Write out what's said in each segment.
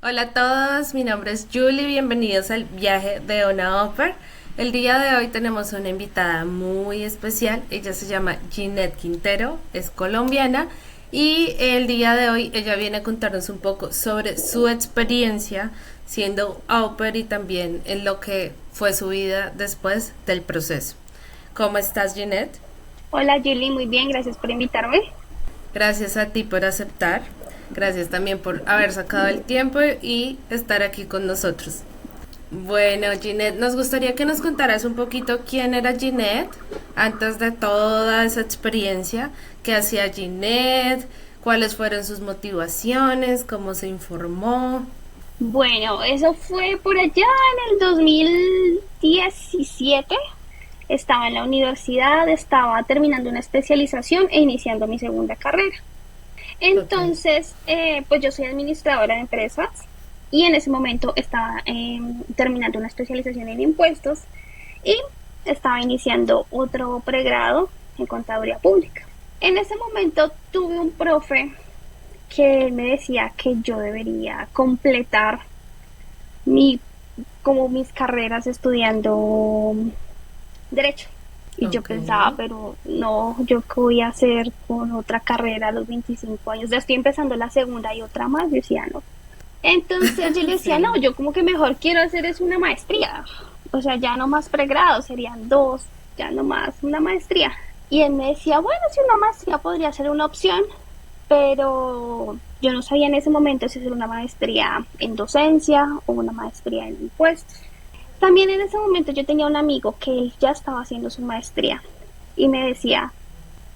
Hola a todos, mi nombre es Julie, bienvenidos al viaje de Ona Offer. El día de hoy tenemos una invitada muy especial, ella se llama Ginette Quintero, es colombiana y el día de hoy ella viene a contarnos un poco sobre su experiencia siendo au pair y también en lo que fue su vida después del proceso. ¿Cómo estás, Ginette? Hola Julie, muy bien, gracias por invitarme. Gracias a ti por aceptar. Gracias también por haber sacado el tiempo y estar aquí con nosotros. Bueno, Ginette, nos gustaría que nos contaras un poquito quién era Ginette antes de toda esa experiencia, qué hacía Ginette, cuáles fueron sus motivaciones, cómo se informó. Bueno, eso fue por allá en el 2017. Estaba en la universidad, estaba terminando una especialización e iniciando mi segunda carrera. Ok. Entonces, pues yo soy administradora de empresas y en ese momento estaba terminando una especialización en impuestos y estaba iniciando otro pregrado en contaduría pública. En ese momento tuve un profe que él me decía que yo debería completar mi, como mis carreras estudiando derecho. Y yo Ok. pensaba, pero no, yo qué voy a hacer con otra carrera a los 25 años. Ya estoy empezando la segunda y otra más. Yo decía, no. Entonces yo le decía, no, Sí. yo como que mejor quiero hacer es una maestría. O sea, ya no más pregrado, serían dos, ya no más una maestría. Y él me decía, bueno, si una maestría podría ser una opción, pero yo no sabía en ese momento si hacer una maestría en docencia o una maestría en impuestos. También en ese momento yo tenía un amigo que él ya estaba haciendo su maestría y me decía,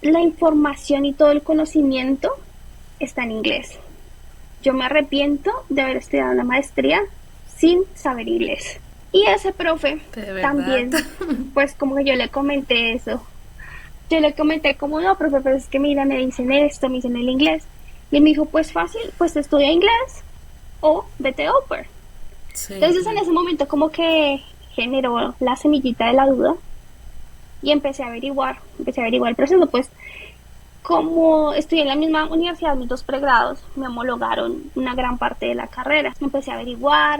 la información y todo el conocimiento está en inglés. Yo me arrepiento de haber estudiado la maestría sin saber inglés. Y ese profe De verdad. también, pues como que yo le comenté eso. Yo le comenté como, no, profe, pero es que mira, me dicen esto, me dicen el inglés. Y él me dijo, pues fácil, pues estudia inglés o vete a Upper. Sí, Entonces en claro. ese momento como que generó la semillita de la duda y empecé a averiguar el proceso, pues como estudié en la misma universidad, mis dos pregrados, me homologaron una gran parte de la carrera. Empecé a averiguar,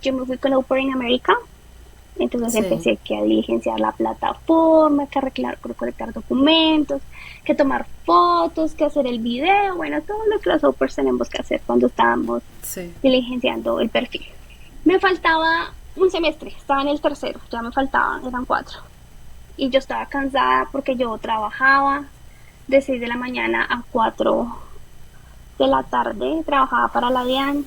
yo me fui con Open in America, entonces Sí. empecé que a diligenciar la plataforma, que a recolectar documentos, que tomar fotos, que hacer el video, bueno, todo lo que los Opers tenemos que hacer cuando estábamos Sí. diligenciando el perfil. Me faltaba un semestre, estaba en el tercero, ya me faltaban, eran cuatro. Y yo estaba cansada porque yo trabajaba de 6 de la mañana a 4 de la tarde, trabajaba para la DIAN,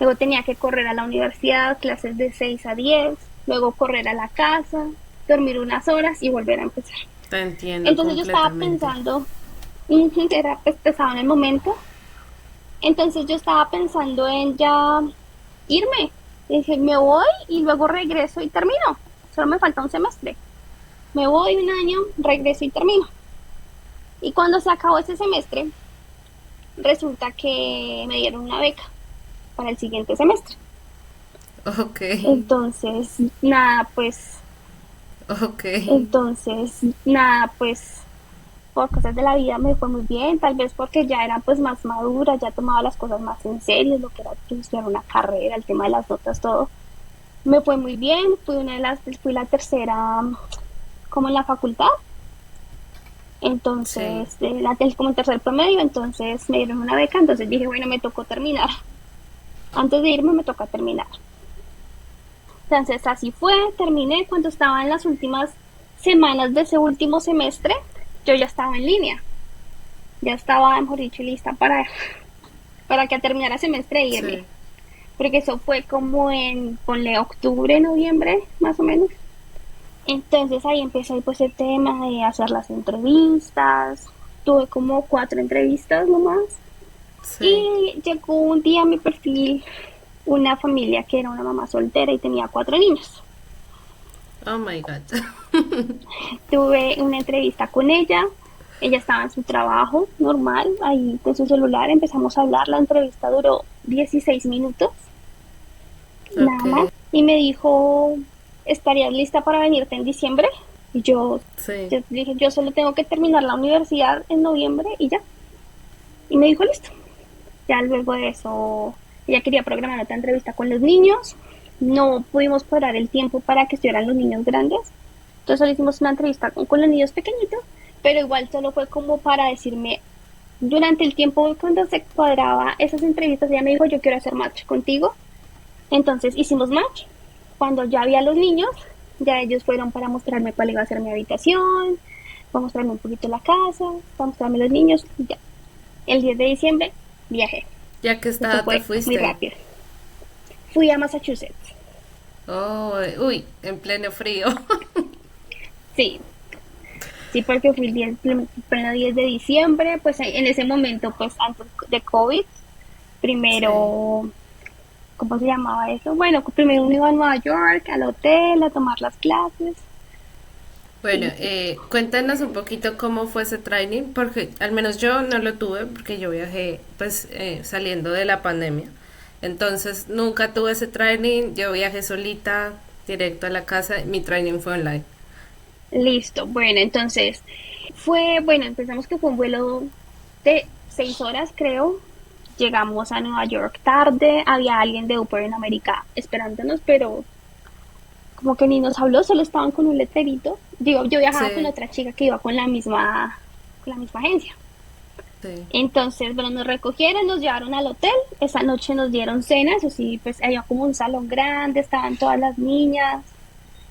luego tenía que correr a la universidad, clases de 6 a 10, luego correr a la casa, dormir unas horas y volver a empezar. Te entiendo Entonces yo estaba completamente. pensando, era pues, pesado en el momento, entonces yo estaba pensando en ya irme. Y dije, me voy y luego regreso y termino. Solo me falta un semestre. Me voy un año, regreso y termino. Y cuando se acabó ese semestre, resulta que me dieron una beca para el siguiente semestre. Ok. Entonces, nada, pues, Ok. entonces, nada, pues, por cosas de la vida me fue muy bien, tal vez porque ya era pues más madura, ya tomaba las cosas más en serio, lo que era estudiar una carrera, el tema de las notas, todo. Me fue muy bien, fui la tercera como en la facultad, Sí. entonces, como el tercer promedio, entonces me dieron una beca, entonces dije, bueno, me tocó terminar. Antes de irme me toca terminar. Entonces así fue, terminé cuando estaba en las últimas semanas de ese último semestre, yo ya estaba en línea, ya estaba, mejor dicho, lista para que terminara el semestre e irme. Sí. Porque eso fue como en, ponle octubre, noviembre, más o menos. Entonces ahí empecé pues el tema de hacer las entrevistas. Tuve como cuatro entrevistas nomás. Sí. Y llegó un día a mi perfil una familia que era una mamá soltera y tenía cuatro niños. Oh my God. Tuve una entrevista con ella. Ella estaba en su trabajo normal, ahí con su celular. Empezamos a hablar. La entrevista duró 16 minutos, nada más. Ok. Y me dijo, ¿estarías lista para venirte en diciembre? Y Sí. yo dije, yo solo tengo que terminar la universidad en noviembre y ya. Y me dijo, listo. Ya luego de eso, ella quería programar otra entrevista con los niños. No pudimos parar el tiempo para que estuvieran los niños grandes. Entonces solo hicimos una entrevista con los niños pequeñitos, pero igual solo fue como para decirme, durante el tiempo cuando se cuadraba esas entrevistas, ella me dijo, yo quiero hacer match contigo. Entonces hicimos match. Cuando ya había los niños, ya ellos fueron para mostrarme cuál iba a ser mi habitación, para mostrarme un poquito la casa, para mostrarme los niños, y ya. El 10 de diciembre viajé. ¿Ya que Eso estaba te fue muy fuiste? rápido. Fui a Massachusetts. Oh, uy, en pleno frío. Sí, sí, porque fui el 10, pleno 10 de diciembre, pues en ese momento, pues antes de COVID, Sí. primero, ¿cómo se llamaba eso? Bueno, primero uno iba a Nueva York, al hotel, a tomar las clases. Bueno, Sí, sí. cuéntanos un poquito cómo fue ese training, porque al menos yo no lo tuve, porque yo viajé pues saliendo de la pandemia. Entonces nunca tuve ese training, yo viajé solita, directo a la casa, mi training fue online. Listo, bueno, entonces bueno, empezamos que fue un vuelo de 6 horas, creo. Llegamos a Nueva York tarde, había alguien de Uber en América esperándonos, pero como que ni nos habló, solo estaban con un letrerito. Digo, yo viajaba con Sí, otra chica que iba con la misma agencia. sí. Entonces, bueno, nos recogieron, nos llevaron al hotel. Esa noche nos dieron cena, eso sí, pues había como un salón grande, estaban todas las niñas,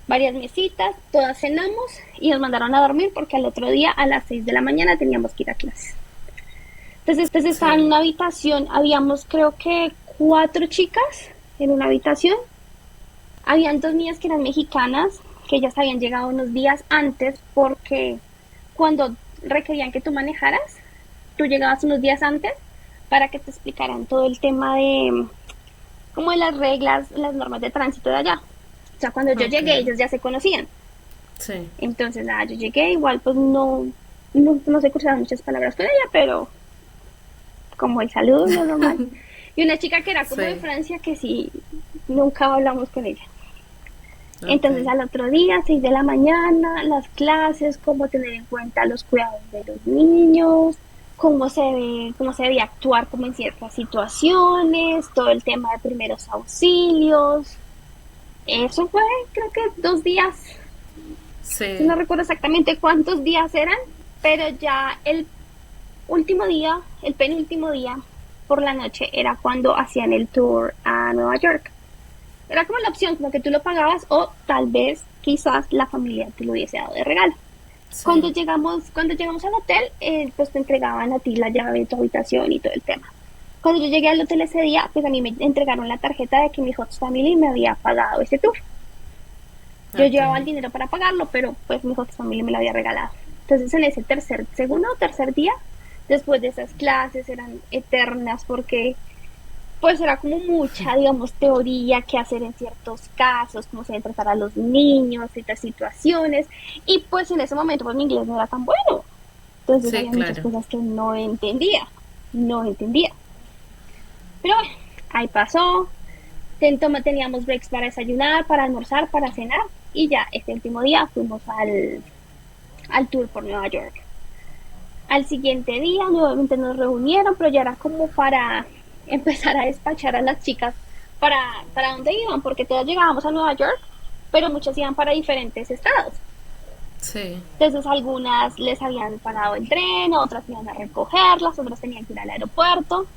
varias mesitas, todas cenamos y nos mandaron a dormir porque al otro día a las 6 de la mañana teníamos que ir a clases. Entonces, pues estaba en Sí. una habitación, habíamos creo que 4 chicas en una habitación. Habían 2 niñas que eran mexicanas, que ellas habían llegado unos días antes porque cuando requerían que tú manejaras, tú llegabas unos días antes para que te explicaran todo el tema de como de las reglas, las normas de tránsito de allá. O sea, cuando yo Ok. llegué, ellos ya se conocían. Sí. Entonces, nada, yo llegué, igual pues no se cruzaban muchas palabras con ella, pero como el saludo, lo normal. Y una chica que era como de Sí. Francia, que sí, nunca hablamos con ella. Ok. Entonces al otro día, 6 de la mañana, las clases, cómo tener en cuenta los cuidados de los niños, cómo se debe actuar como en ciertas situaciones, todo el tema de primeros auxilios. Eso fue, creo que 2 días, no Sí. recuerdo exactamente cuántos días eran, pero ya el último día, el penúltimo día, por la noche, era cuando hacían el tour a Nueva York. Era como la opción, como que tú lo pagabas o tal vez quizás la familia te lo hubiese dado de regalo. Sí. Cuando llegamos al hotel, pues te entregaban a ti la llave de tu habitación y todo el tema. Cuando yo llegué al hotel ese día, pues a mí me entregaron la tarjeta de que mi host family me había pagado ese tour. Yo Ok. llevaba el dinero para pagarlo, pero pues mi host family me lo había regalado. Entonces en ese segundo o tercer día, después de esas clases eran eternas porque pues era como mucha, digamos, teoría que hacer en ciertos casos, cómo se deben tratar a los niños, ciertas situaciones, y pues en ese momento pues mi inglés no era tan bueno, entonces Sí, había muchas claro. cosas que no entendía, pero bueno, ahí pasó, teníamos breaks para desayunar, para almorzar, para cenar, y ya este último día fuimos al tour por Nueva York. Al siguiente día nuevamente nos reunieron, pero ya era como para empezar a despachar a las chicas para dónde iban, porque todas llegábamos a Nueva York, pero muchas iban para diferentes estados. Sí. Entonces algunas les habían parado el tren, otras iban a recogerlas, otras tenían que ir al aeropuerto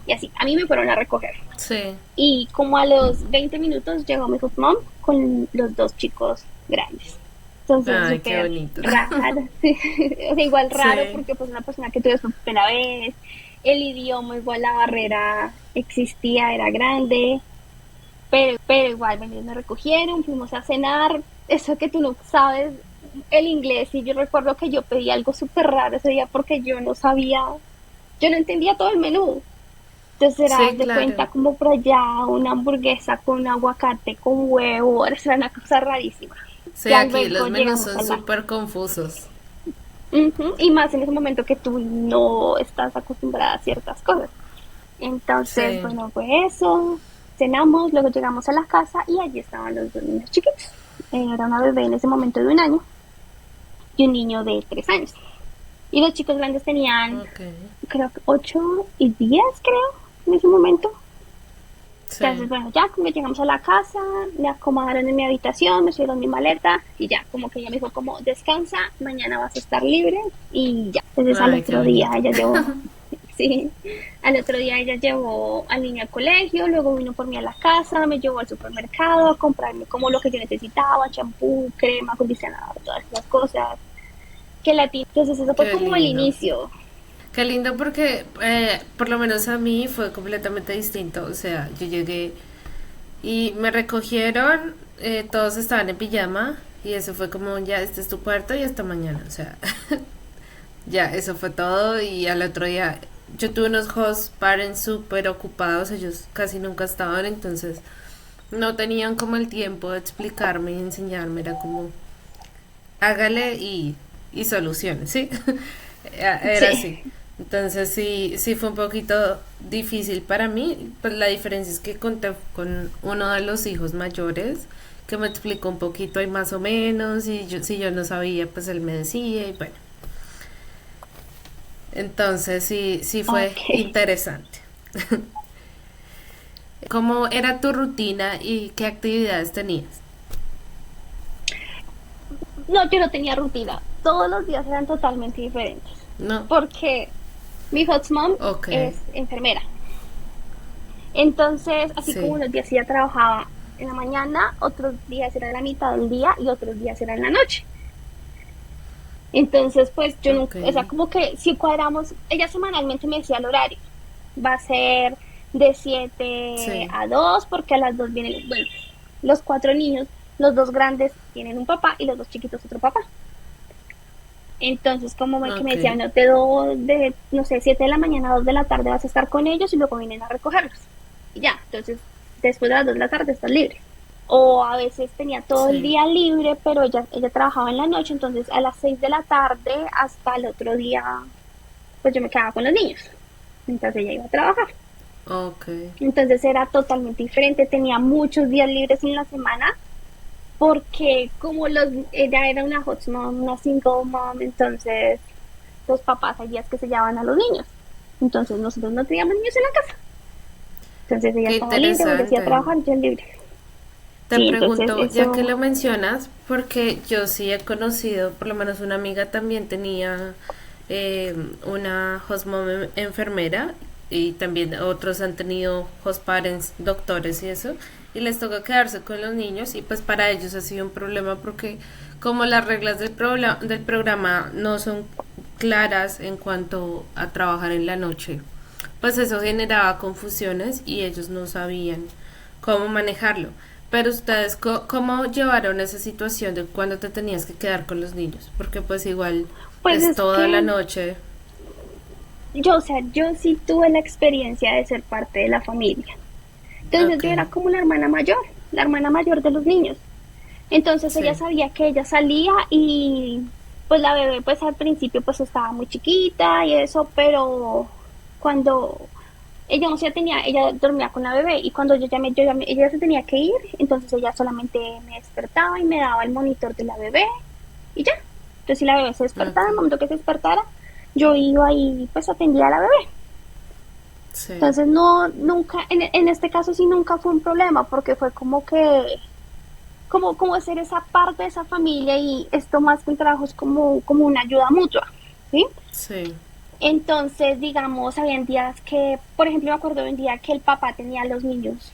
y así. A mí me fueron a recoger. Sí. Y como a los 20 minutos llegó mi mom con los 2 chicos grandes. Entonces, Ay, qué súper bonito. raro, sí. O sea, igual raro Sí. porque pues una persona que tuve por primera vez, el idioma, igual la barrera existía, era grande, pero igual me recogieron, fuimos a cenar, eso que tú no sabes el inglés y yo recuerdo que yo pedí algo súper raro ese día porque yo no entendía todo el menú. Entonces era Sí, de claro. cuenta como por allá una hamburguesa con aguacate, con huevo, era una cosa rarísima. Sí, Ya aquí luego los menús llegamos son a la... súper confusos. Ujú, y más en ese momento que tú no estás acostumbrada a ciertas cosas. Entonces, Sí. bueno, fue eso. Cenamos, luego llegamos a la casa y allí estaban los 2 niños chiquitos. Era una bebé en ese momento de 1 año y un niño de 3 años. Y los chicos grandes tenían, Ok. creo que 8 y 10, creo, en ese momento. Sí. Entonces, bueno, ya como llegamos a la casa, me acomodaron en mi habitación, me subieron mi maleta y ya, como que ella me dijo como, descansa, mañana vas a estar libre y ya. Entonces al Ay, qué otro día bonito. ella llevó, sí, al otro día ella llevó al niño al colegio, luego vino por mí a la casa, me llevó al supermercado a comprarme como lo que yo necesitaba, champú, crema, acondicionador, todas esas cosas, gelatina. Entonces eso fue Qué como el lindo. inicio. Qué lindo porque por lo menos a mí fue completamente distinto. O sea, yo llegué y me recogieron, todos estaban en pijama y eso fue como ya, este es tu cuarto y hasta mañana. O sea, ya, eso fue todo y al otro día yo tuve unos host parents súper ocupados, ellos casi nunca estaban, entonces no tenían como el tiempo de explicarme y enseñarme, era como hágale y solucione, ¿sí? Era Sí. así. Entonces sí, sí fue un poquito difícil para mí, pues la diferencia es que conté con uno de los hijos mayores que me explicó un poquito y más o menos y yo, si yo no sabía pues él me decía y bueno, entonces sí, sí fue Ok. interesante. ¿Cómo era tu rutina y qué actividades tenías? No, yo no tenía rutina. Todos los días eran totalmente diferentes. No, Porque mi host mom ok, es enfermera. Entonces, así como sí, unos días ella trabajaba en la mañana, otros días era la mitad del día y otros días era en la noche. Entonces, pues yo ok, nunca, o sea, como que si cuadramos, ella semanalmente me decía el horario. Va a ser de 7 sí, a 2 porque a las 2 vienen, bueno, los 4 niños, los dos grandes tienen un papá y los dos chiquitos otro papá. Entonces, como que me ok, decían, no te doy de, no sé, 7 de la mañana a 2 de la tarde vas a estar con ellos y luego vienen a recogerlos. Y ya, entonces, después de las 2 de la tarde estás libre. O a veces tenía todo el sí, día libre, pero ella trabajaba en la noche, entonces a las 6 de la tarde hasta el otro día, pues yo me quedaba con los niños. Entonces ella iba a trabajar. ok. Entonces era totalmente diferente, tenía muchos días libres en la semana porque como ella era una hot mom, una single mom, entonces los papás hay días que se llevaban a los niños. Entonces nosotros no teníamos niños en la casa. Entonces ella Qué estaba libre, ella hacía interesante. trabajar, yo libre. Te Sí, entonces pregunto, ya que eso, lo mencionas, porque yo sí he conocido, por lo menos una amiga también tenía una host mom enfermera y también otros han tenido host parents, doctores y eso, y les toca quedarse con los niños y pues para ellos ha sido un problema porque como las reglas del programa no son claras en cuanto a trabajar en la noche, pues eso generaba confusiones y ellos no sabían cómo manejarlo. Pero ustedes, ¿cómo llevaron esa situación de cuando te tenías que quedar con los niños? Porque pues igual pues es es toda la que noche. yo, o sea, yo sí tuve la experiencia de ser parte de la familia. Entonces Ok, yo era como la hermana mayor de los niños. Entonces ella sí, sabía que ella salía y pues la bebé pues al principio pues estaba muy chiquita y eso, pero cuando ella no se tenía, ella dormía con la bebé y cuando ella se tenía que ir, entonces ella solamente me despertaba y me daba el monitor de la bebé y ya. Entonces si la bebé se despertaba, en ok, el momento que se despertara, yo iba y pues atendía a la bebé. sí, Entonces no, nunca, en este caso sí nunca fue un problema porque fue como que como ser esa parte de esa familia y esto más que un trabajo es como una ayuda mutua, ¿sí? sí, Entonces, digamos, habían días que, por ejemplo, me acuerdo de un día que el papá tenía a los niños,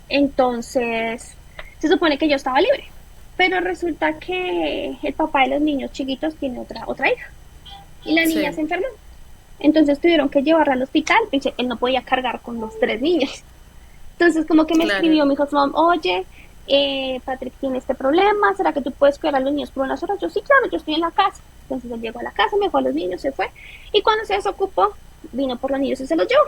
entonces se supone que yo estaba libre, pero resulta que el papá de los niños chiquitos tiene otra hija y la niña sí, se enfermó. Entonces tuvieron que llevarla al hospital, pues él no podía cargar con los 3 niños. Entonces como que me claro, escribió mi hijo, mom, oye, Patrick tiene este problema, ¿será que tú puedes cuidar a los niños por unas horas? Yo sí, claro, yo estoy en la casa. Entonces él llegó a la casa, me dejó a los niños, se fue. Y cuando se desocupó, vino por los niños y se los llevó.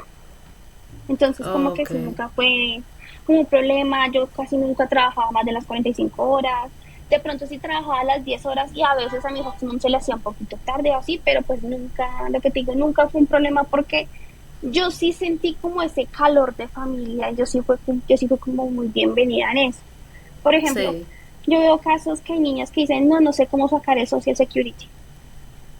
Entonces como que ok, sí, nunca fue como un problema, yo casi nunca trabajaba más de las 45 horas. De pronto sí trabajaba las 10 horas y a veces a mi hijo se le hacía un poquito tarde o así, pero pues nunca, lo que te digo, nunca fue un problema porque yo sí sentí como ese calor de familia, yo sí fui como muy bienvenida en eso. Por ejemplo, sí, yo veo casos que hay niñas que dicen, no, no sé cómo sacar el Social Security.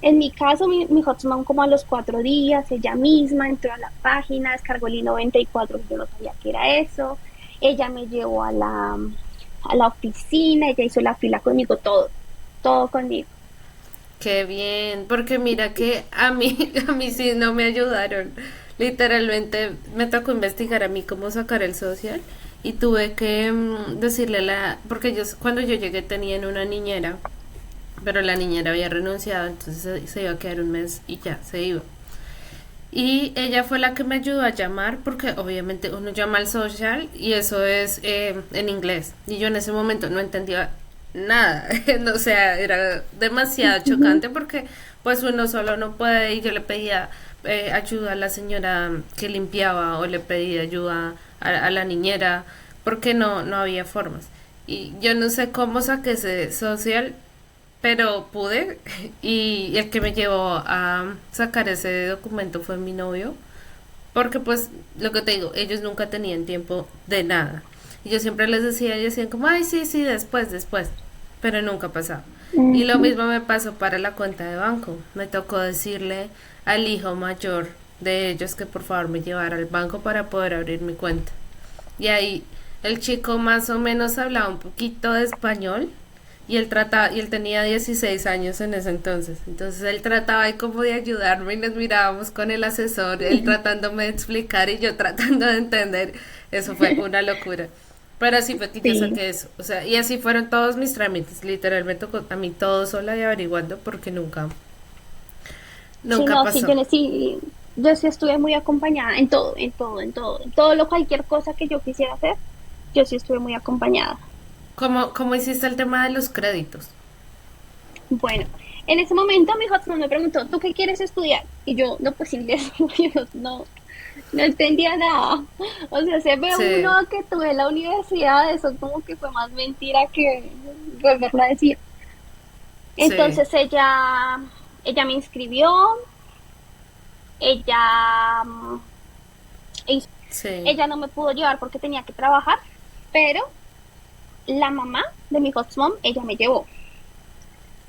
En mi caso, mi hotmom como a los 4 días, ella misma entró a la página, descargó el I-94, yo no sabía qué era eso. Ella me llevó a la oficina, ella hizo la fila conmigo, todo conmigo. Qué bien, porque mira que a mí, a mí sí no me ayudaron. Literalmente me tocó investigar a mí cómo sacar el social y tuve que decirle porque ellos cuando yo llegué tenían una niñera, pero la niñera había renunciado, entonces se iba a quedar un mes y ya, se iba. Y ella fue la que me ayudó a llamar porque obviamente uno llama al social y eso es en inglés. Y yo en ese momento no entendía nada. O sea, era demasiado Ujú. chocante porque pues uno solo no puede y yo le pedía ayuda a la señora que limpiaba o le pedía ayuda a la niñera porque no había formas. Y yo no sé cómo saqué ese social, pero pude y el que me llevó a sacar ese documento fue mi novio, porque pues lo que te digo, ellos nunca tenían tiempo de nada. Y yo siempre les decía, ellos decían como, ay, sí, sí, después, después, pero nunca pasaba. Y lo Ujú. mismo me pasó para la cuenta de banco. Me tocó decirle al hijo mayor de ellos que por favor me llevara al banco para poder abrir mi cuenta. Y ahí el chico más o menos hablaba un poquito de español y él tenía 16 años en ese entonces. Entonces él trataba ahí como de ayudarme y nos mirábamos con el asesor, él tratándome de explicar y yo tratando de entender. Eso fue una locura. Pero así fue que yo Sí, saqué eso. O sea, y así fueron todos mis trámites. Literalmente a mí todo sola y averiguando porque sí, nunca no, sí, pasó. sí, yo sí estuve muy acompañada en todo, en todo, en todo, en todo lo cualquier cosa que yo quisiera hacer, yo sí estuve muy acompañada. ¿Cómo hiciste el tema de los créditos? Bueno, en ese momento mi hotmom me preguntó, ¿tú qué quieres estudiar? Y yo, no, pues inglés, yo no entendía nada. O sea, se ve uno Sí, que tuve en la universidad, eso como que fue más mentira que volverlo a decir. sí, Entonces ella me inscribió, ella, hizo- sí. ella no me pudo llevar porque tenía que trabajar, pero la mamá de mi hotmom, ella me llevó.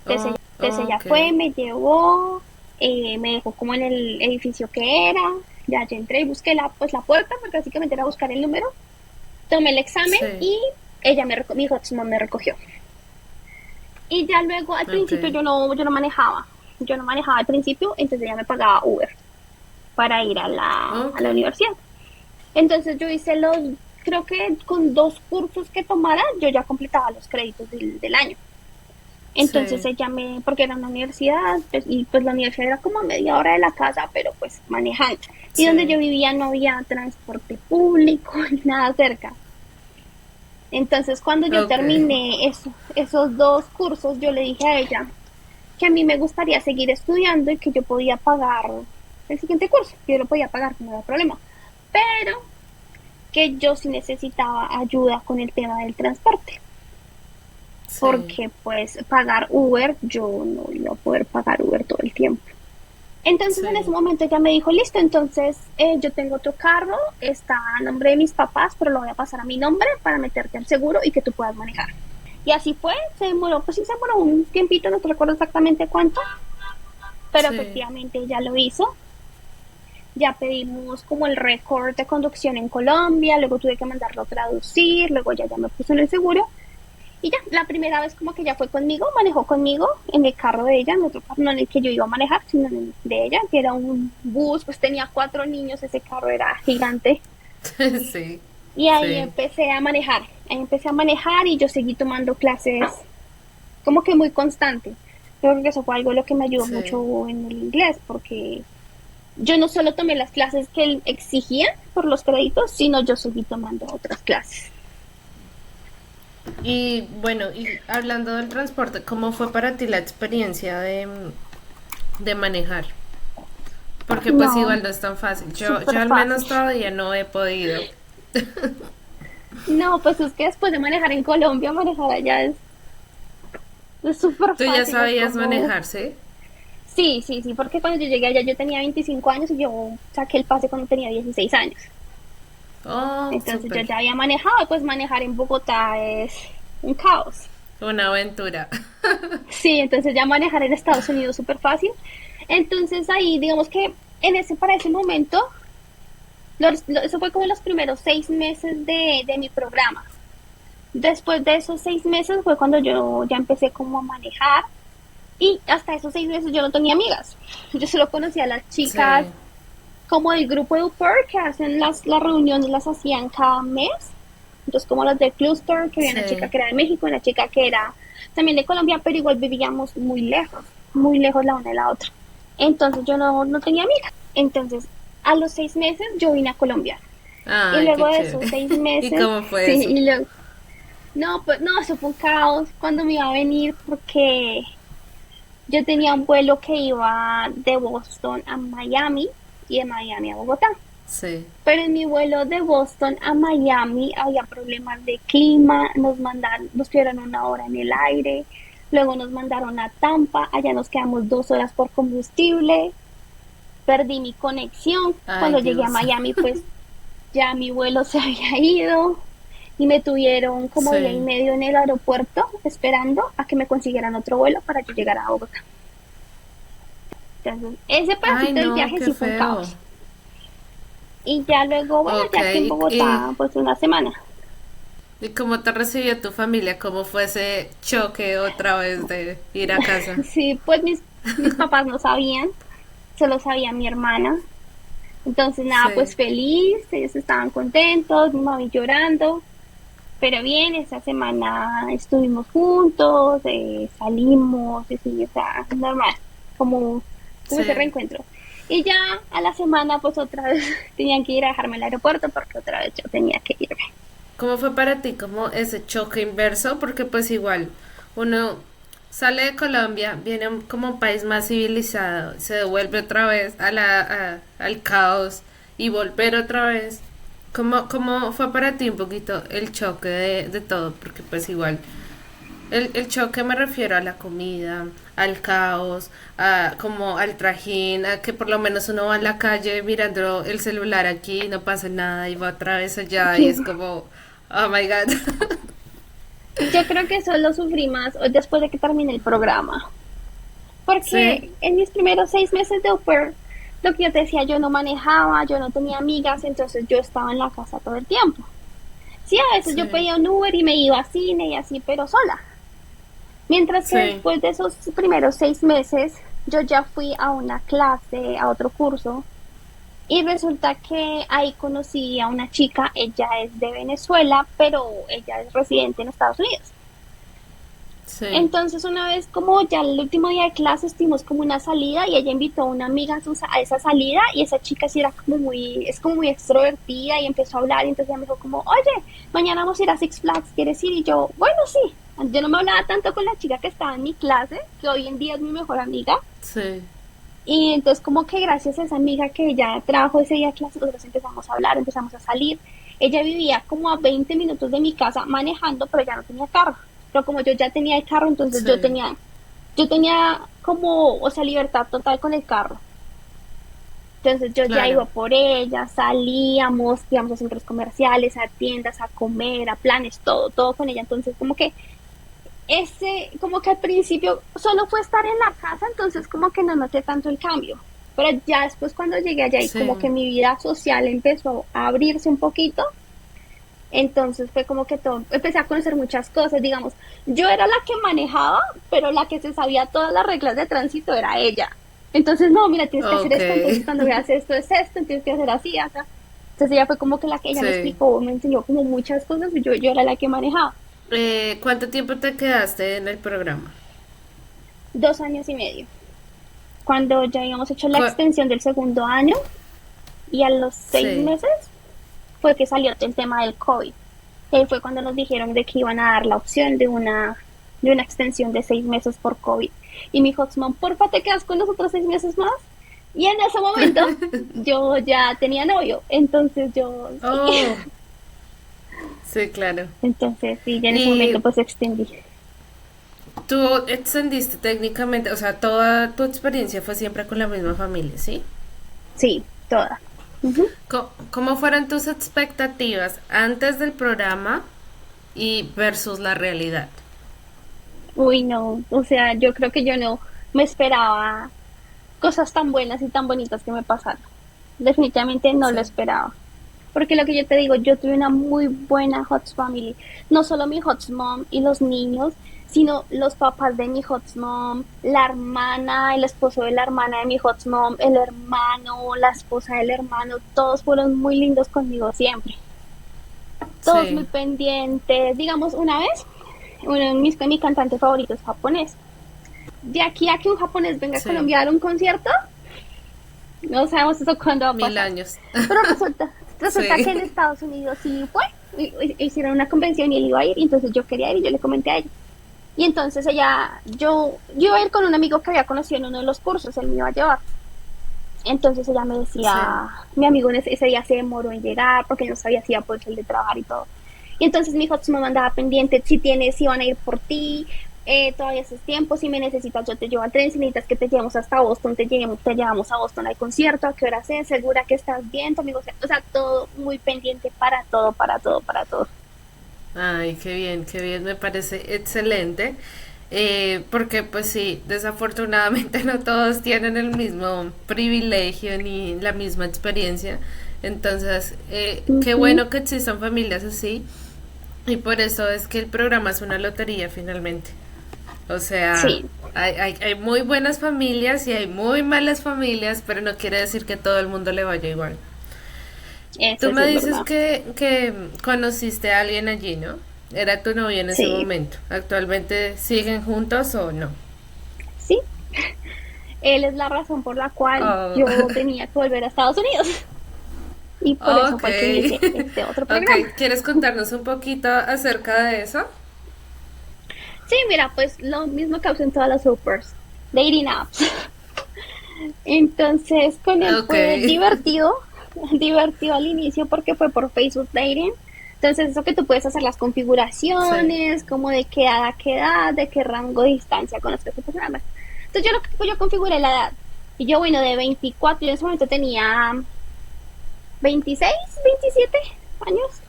Entonces, Oh, ella ok. fue, me llevó, me dejó como en el edificio que era, ya yo entré y busqué la puerta, porque básicamente era buscar el número, tomé el examen Sí, y mi hotmom me recogió. Y ya luego al ok. principio yo no manejaba al principio, entonces ella me pagaba Uber para ir a Ok. la universidad. Entonces yo hice creo que con 2 cursos que tomara, yo ya completaba los créditos del año. Entonces Sí, porque era una universidad, pues, y pues la universidad era como a media hora de la casa, pero pues manejando. Y donde yo sí, vivía no había transporte público, nada cerca. Entonces cuando yo ok. terminé esos 2 cursos, yo le dije a ella que a mí me gustaría seguir estudiando y que yo podía pagar el siguiente curso, que yo lo podía pagar, no había problema. Pero que yo sí necesitaba ayuda con el tema del transporte, Sí, porque pues pagar Uber, yo no iba a poder pagar Uber todo el tiempo. Entonces en ese sí, momento ella me dijo, listo, entonces yo tengo otro carro, está a nombre de mis papás, pero lo voy a pasar a mi nombre para meterte al seguro y que tú puedas manejar. Y así fue, se demoró, pues sí se demoró un tiempito, no te recuerdo exactamente cuánto, pero sí, efectivamente ella lo hizo. Ya pedimos como el récord de conducción en Colombia, luego tuve que mandarlo a traducir, luego ya me puso en el seguro. Y ya, la primera vez como que ya fue conmigo, manejó conmigo en el carro de ella, en otro carro, no en el que yo iba a manejar, sino en el de ella, que era un bus, pues tenía 4 niños, ese carro era gigante. sí, Y sí, ahí empecé a manejar y yo seguí tomando clases como que muy constante. Creo que eso fue algo lo que me ayudó sí. mucho en el inglés, porque yo no solo tomé las clases que él exigía por los créditos, sino yo seguí tomando otras clases. Y bueno, y hablando del transporte, ¿cómo fue para ti la experiencia de manejar? Porque pues No, igual no es tan fácil. súper Yo al fácil. menos todavía no he podido. No, pues es que después de manejar en Colombia, manejar allá es súper Tú ya fácil, es sabías como... manejar, ¿sí? Sí, sí, sí, porque cuando yo llegué allá yo tenía 25 años y yo saqué el pase cuando tenía 16 años. Oh, Entonces yo súper. ya había manejado, pues manejar en Bogotá es un caos. Una aventura. Sí, entonces ya manejar en Estados Unidos súper fácil. Entonces ahí, digamos que para ese momento, eso fue como los primeros 6 meses de mi programa. Después de esos 6 meses fue cuando yo ya empecé como a manejar y hasta esos 6 meses yo no tenía amigas. Yo solo conocía a las chicas Sí, como del grupo de UPER que hacen las reuniones, las hacían cada mes. Entonces como las de Cluster, que había una chica sí. que era de México, una chica que era también de Colombia, pero igual vivíamos muy lejos la una de la otra. Entonces yo no tenía amigas. Entonces a los 6 meses yo vine a Colombia. Y Ay, luego qué de chévere. esos seis ¿Y meses, cómo fue sí, eso? y luego, no, pues no, eso fue un caos cuando me iba a venir porque yo tenía un vuelo que iba de Boston a Miami y de Miami a Bogotá. Sí. Pero en mi vuelo de Boston a Miami había problemas de clima, nos tuvieron una hora en el aire, luego nos mandaron a Tampa, allá nos quedamos 2 horas por combustible, perdí mi conexión, Ay, cuando llegué a Dios. Miami pues ya mi vuelo se había ido y me tuvieron como día y Sí. medio en el aeropuerto esperando a que me consiguieran otro vuelo para yo llegar a Bogotá. Entonces, ese Ay, pedacito del no, viaje qué sí fue un feo. caos. Y ya luego, bueno, Ok, ya aquí en ¿y, Bogotá, pues una semana. y cómo te recibió tu familia? ¿Cómo fue ese choque otra vez de ir a casa? Sí, pues mis papás no sabían, solo sabía mi hermana. Entonces, nada, pues Sí, feliz, ellos estaban contentos, mi mami llorando. Pero bien, esa semana estuvimos juntos, salimos, y sí, o sea, normal, como ese sí. reencuentro. Y ya a la semana, pues otra vez tenían que ir a dejarme al aeropuerto porque otra vez yo tenía que irme. ¿Cómo fue para ti como ese choque inverso? Porque pues igual uno sale de Colombia, viene como un país más civilizado, se devuelve otra vez al caos y volver otra vez. ¿Cómo fue para ti un poquito el choque de todo? Porque pues igual el choque me refiero a la comida, al caos, a como al trajín, a que por lo menos uno va en la calle mirando el celular aquí y no pasa nada y va otra vez allá y es como, oh my god. Yo creo que eso lo sufrí más después de que terminé el programa. Sí, Porque en mis primeros 6 meses de au pair, lo que yo te decía, yo no manejaba, yo no tenía amigas, entonces yo estaba en la casa todo el tiempo. Sí, a veces yo sí, pedía un Uber y me iba a cine y así, pero sola. Mientras que sí, después de esos primeros 6 meses, yo ya fui a una clase, a otro curso, y resulta que ahí conocí a una chica, ella es de Venezuela, pero ella es residente en Estados Unidos. sí. Entonces una vez como ya el último día de clase tuvimos como una salida y ella invitó a una amiga a esa salida y esa chica sí era es como muy extrovertida y empezó a hablar y entonces ella me dijo como, oye, mañana vamos a ir a Six Flags, ¿quieres ir? Y yo, bueno, sí. Yo no me hablaba tanto con la chica que estaba en mi clase, que hoy en día es mi mejor amiga. Sí, Y entonces como que gracias a esa amiga que ella trajo ese día a clase, nosotros empezamos a hablar, empezamos a salir. Ella vivía como a 20 minutos de mi casa manejando, pero ya no tenía carro. Pero como yo ya tenía el carro, entonces sí, yo tenía como, o sea, libertad total con el carro. Entonces yo ya claro. iba por ella, salíamos, íbamos a centros comerciales, a tiendas, a comer, a planes, todo, todo con ella. Entonces como que al principio solo fue estar en la casa, entonces como que no noté tanto el cambio. Pero ya después cuando llegué allá y como Sí, que mi vida social empezó a abrirse un poquito, entonces fue como que todo, empecé a conocer muchas cosas, digamos, yo era la que manejaba, pero la que se sabía todas las reglas de tránsito era ella. Entonces, no, mira, tienes que hacer ok. esto, entonces cuando veas esto es esto, tienes que hacer así, acá. Entonces ella fue como que la que ella me Sí. explicó, me enseñó como muchas cosas y yo era la que manejaba. ¿Cuánto tiempo te quedaste en el programa? 2 años y medio. Cuando ya habíamos hecho la Co- extensión del segundo año y a los seis sí. meses fue que salió el tema del COVID. Y ahí fue cuando nos dijeron de que iban a dar la opción de una extensión de 6 meses por COVID. Y mi dijo, porfa, te quedas con nosotros 6 meses más. Y en ese momento yo ya tenía novio, entonces yo sí. Oh, sí, claro. Entonces sí, ya en ese momento Y pues extendí. tú extendiste técnicamente, o sea, toda tu experiencia fue siempre con la misma familia, ¿sí? Sí, toda. Ujú. ¿Cómo fueron tus expectativas antes del programa y versus la realidad? Uy, no, o sea, yo creo que yo no me esperaba cosas tan buenas y tan bonitas que me pasaron. Definitivamente no lo Sí, esperaba. Porque lo que yo te digo, yo tuve una muy buena host family. No solo mi host mom y los niños, sino los papás de mi host mom, la hermana, el esposo de la hermana de mi host mom, el hermano, la esposa del hermano, todos fueron muy lindos conmigo siempre. Todos muy sí, pendientes. Digamos, una vez, uno de mi cantante favorito es japonés. De aquí a que un japonés venga a sí. Colombia a dar un concierto, no sabemos eso cuándo va a Mil pasar. años. Pero resulta que en Sí, Estados Unidos sí fue. Hicieron una convención y él iba a ir, y entonces yo quería ir y yo le comenté a ella. Y entonces yo iba a ir con un amigo que había conocido en uno de los cursos, él me iba a llevar. Entonces ella me sí. decía, mi amigo en ese día se demoró en llegar porque no sabía si iba a poder salir de trabajar y todo. Y entonces mi hijo me mandaba pendiente, si van a ir por ti, todavía es tiempo, si me necesitas yo te llevo al tren, si necesitas que te llevemos hasta Boston, te llevamos a Boston al concierto, a qué hora es, segura que estás bien, tu amigo, o sea, todo muy pendiente para todo, para todo, para todo. Ay, qué bien, me parece excelente. Porque pues sí, desafortunadamente no todos tienen el mismo privilegio ni la misma experiencia. Entonces, qué Ujú. bueno que existan familias así. Y por eso es que el programa es una lotería finalmente. O sea, Sí, hay muy buenas familias y hay muy malas familias, pero no quiere decir que todo el mundo le vaya igual. Tú eso sí me es dices verdad. que conociste a alguien allí, ¿no? Era tu novia en ese Sí, momento. ¿Actualmente siguen juntos o no? sí, él es la razón por la cual Oh, yo tenía que volver a Estados Unidos. Y por eso ok. fue que inicié este otro Ok, programa. ¿quieres contarnos un poquito acerca de eso? Sí, mira, pues lo mismo que en todas las supers, dating apps. Entonces, con él Ok, fue divertido, divertido al inicio porque fue por Facebook Dating. Entonces, eso que tú puedes hacer las sí, configuraciones, como de qué edad, de qué rango de distancia con las que se pueden más. Entonces, yo configuré la edad. Y yo, bueno, de 24, yo en ese momento tenía 26, 27 años.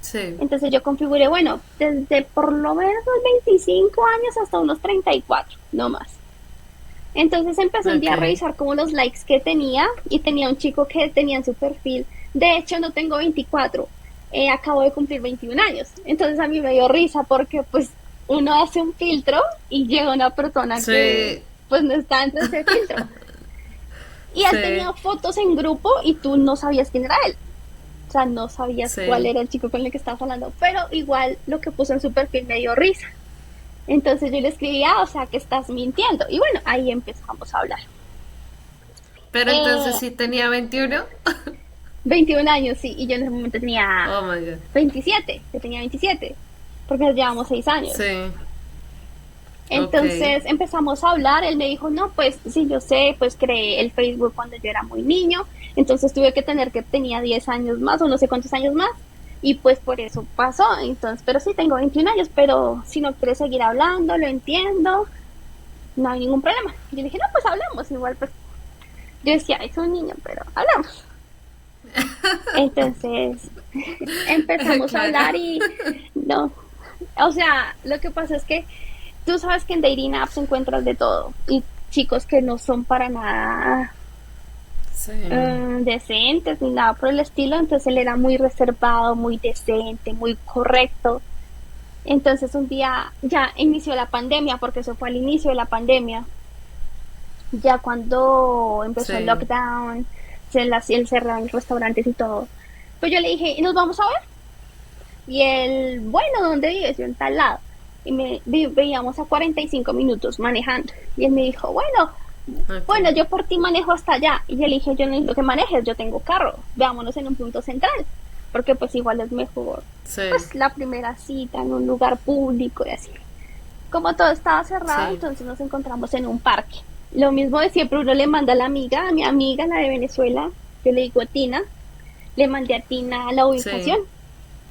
sí. Entonces yo configuré, bueno, desde por lo menos unos 25 años hasta unos 34, no más. Entonces empecé un Ok. día a revisar como los likes que tenía y tenía un chico que tenía en su perfil. De hecho, no tengo 24, acabo de cumplir 21 años. Entonces a mí me dio risa porque pues uno hace un filtro y llega una persona que Sí, pues no está entre ese filtro. Y él sí, tenía fotos en grupo y tú no sabías quién era él. O sea, no sabías cuál sí. era el chico con el que estabas hablando, pero igual lo que puso en su perfil me dio risa. Entonces yo le escribí, o sea, que estás mintiendo. Y bueno, ahí empezamos a hablar. Pero entonces Eh, sí tenía 21. 21 años, sí, y yo en ese momento tenía Oh my god. 27, yo tenía 27, porque nos llevamos 6 años. Sí, ok. Entonces empezamos a hablar, él me dijo, no, pues sí, yo sé, pues creé el Facebook cuando yo era muy niño, entonces tuve que tener que tenía 10 años más o no sé cuántos años más, y pues por eso pasó, entonces, pero sí tengo 21 años, pero si no quieres seguir hablando, lo entiendo, no hay ningún problema. Y yo dije, no, pues hablamos, igual pues yo decía, es un niño, pero hablamos. Entonces empezamos a hablar Claro. y no, o sea, lo que pasa es que tú sabes que en dating apps encuentras de todo y chicos que no son para nada Sí, decentes ni nada por el estilo, entonces él era muy reservado, muy decente, muy correcto. Entonces un día ya inició la pandemia, porque eso fue al inicio de la pandemia, ya cuando empezó el sí. lockdown, se cerraron restaurantes y todo. Pues yo le dije, ¿y nos vamos a ver? Y él, bueno, ¿dónde vives? Yo en tal lado. Y veíamos a 45 minutos manejando. Y él me dijo, Ok. bueno, yo por ti manejo hasta allá. Y yo le dije, yo no necesito que manejes, yo tengo carro. Veámonos en un punto central. Porque pues igual es mejor, Sí, pues la primera cita en un lugar público y así. Como todo estaba cerrado, sí, entonces nos encontramos en un parque. Lo mismo de siempre, uno le manda a la amiga, a mi amiga, la de Venezuela, yo le digo a Tina, le mandé a Tina la sí, ubicación,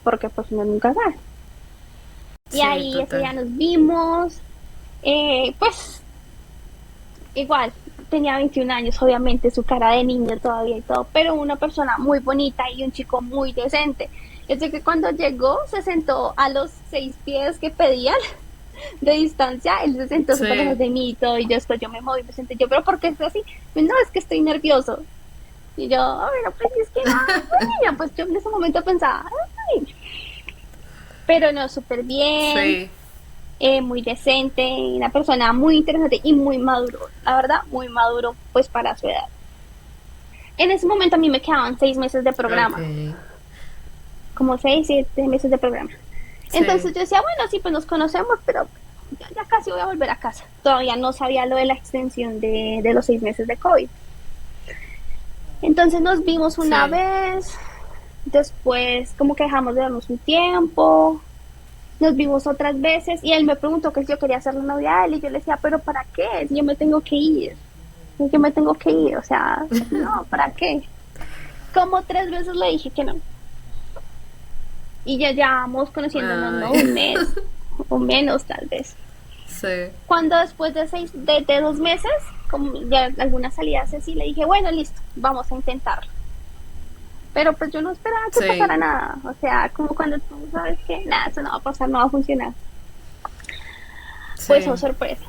porque pues uno nunca sabe. Y sí, ahí ese total. día nos vimos, pues igual, tenía 21 años, obviamente, su cara de niño todavía y todo, pero una persona muy bonita y un chico muy decente. Yo sé que cuando llegó se sentó a los 6 pies que pedían de distancia, él se sentó súper lejos Sí, de mí y todo, y yo después yo me moví, me senté yo, pero ¿por qué estoy así? No, es que estoy nervioso. Y yo, bueno, pues es que nada, niña, pues yo en ese momento pensaba, ay, pero no, súper bien, sí, muy decente, una persona muy interesante y muy maduro, la verdad, muy maduro, pues para su edad. En ese momento a mí me quedaban 6 meses de programa, ok, como 6, 7 meses de programa. Entonces sí, yo decía, bueno, sí, pues nos conocemos, pero ya casi voy a volver a casa. Todavía no sabía lo de la extensión de los 6 meses de COVID. Entonces nos vimos una sí, vez, después como que dejamos de darnos un tiempo, nos vimos otras veces y él me preguntó que si yo quería hacer la novia a él y yo le decía, pero ¿para qué? Si yo me tengo que ir, si yo me tengo que ir, o sea, no, ¿para qué? Como 3 veces le dije que no. Y ya llevamos conociéndonos, ¿no? ay, Un mes o menos tal vez. sí, Cuando después de 2 meses, como ya algunas salidas así, le dije, bueno, listo, vamos a intentarlo. Pero pues yo no esperaba que pasara sí, nada. O sea, como cuando tú sabes que nada, eso no va a pasar, no va a funcionar. Pues, oh, sí, sorpresa.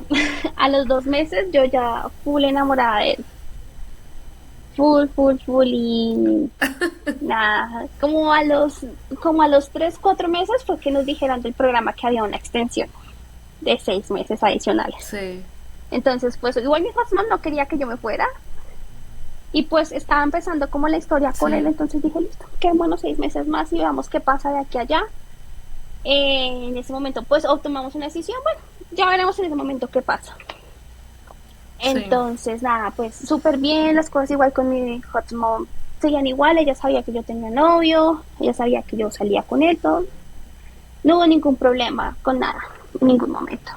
A los 2 meses yo ya full enamorada de él. Full, full, full y nada. Como a los 3, 4 meses fue que nos dijeron del programa que había una extensión de 6 meses adicionales. sí, Entonces, pues igual mi husband no quería que yo me fuera. Y pues estaba empezando como la historia con él, sí, entonces dije, listo, quedémonos 6 meses más y veamos qué pasa de aquí a allá. En ese momento, pues, o tomamos una decisión, bueno, ya veremos en ese momento qué pasa. sí, Entonces, nada, pues súper bien, las cosas igual con mi hot mom seguían igual, ella sabía que yo tenía novio, ella sabía que yo salía con él, todo. No hubo ningún problema con nada, en ningún momento.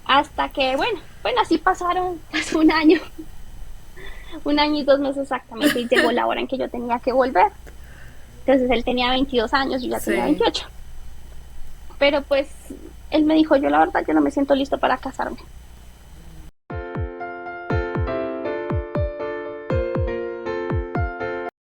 Hasta que, bueno, así pasaron casi un año y 2 meses exactamente, y llegó la hora en que yo tenía que volver. Entonces él tenía 22 años, yo ya tenía sí, 28. Pero pues él me dijo, yo la verdad, yo no me siento listo para casarme.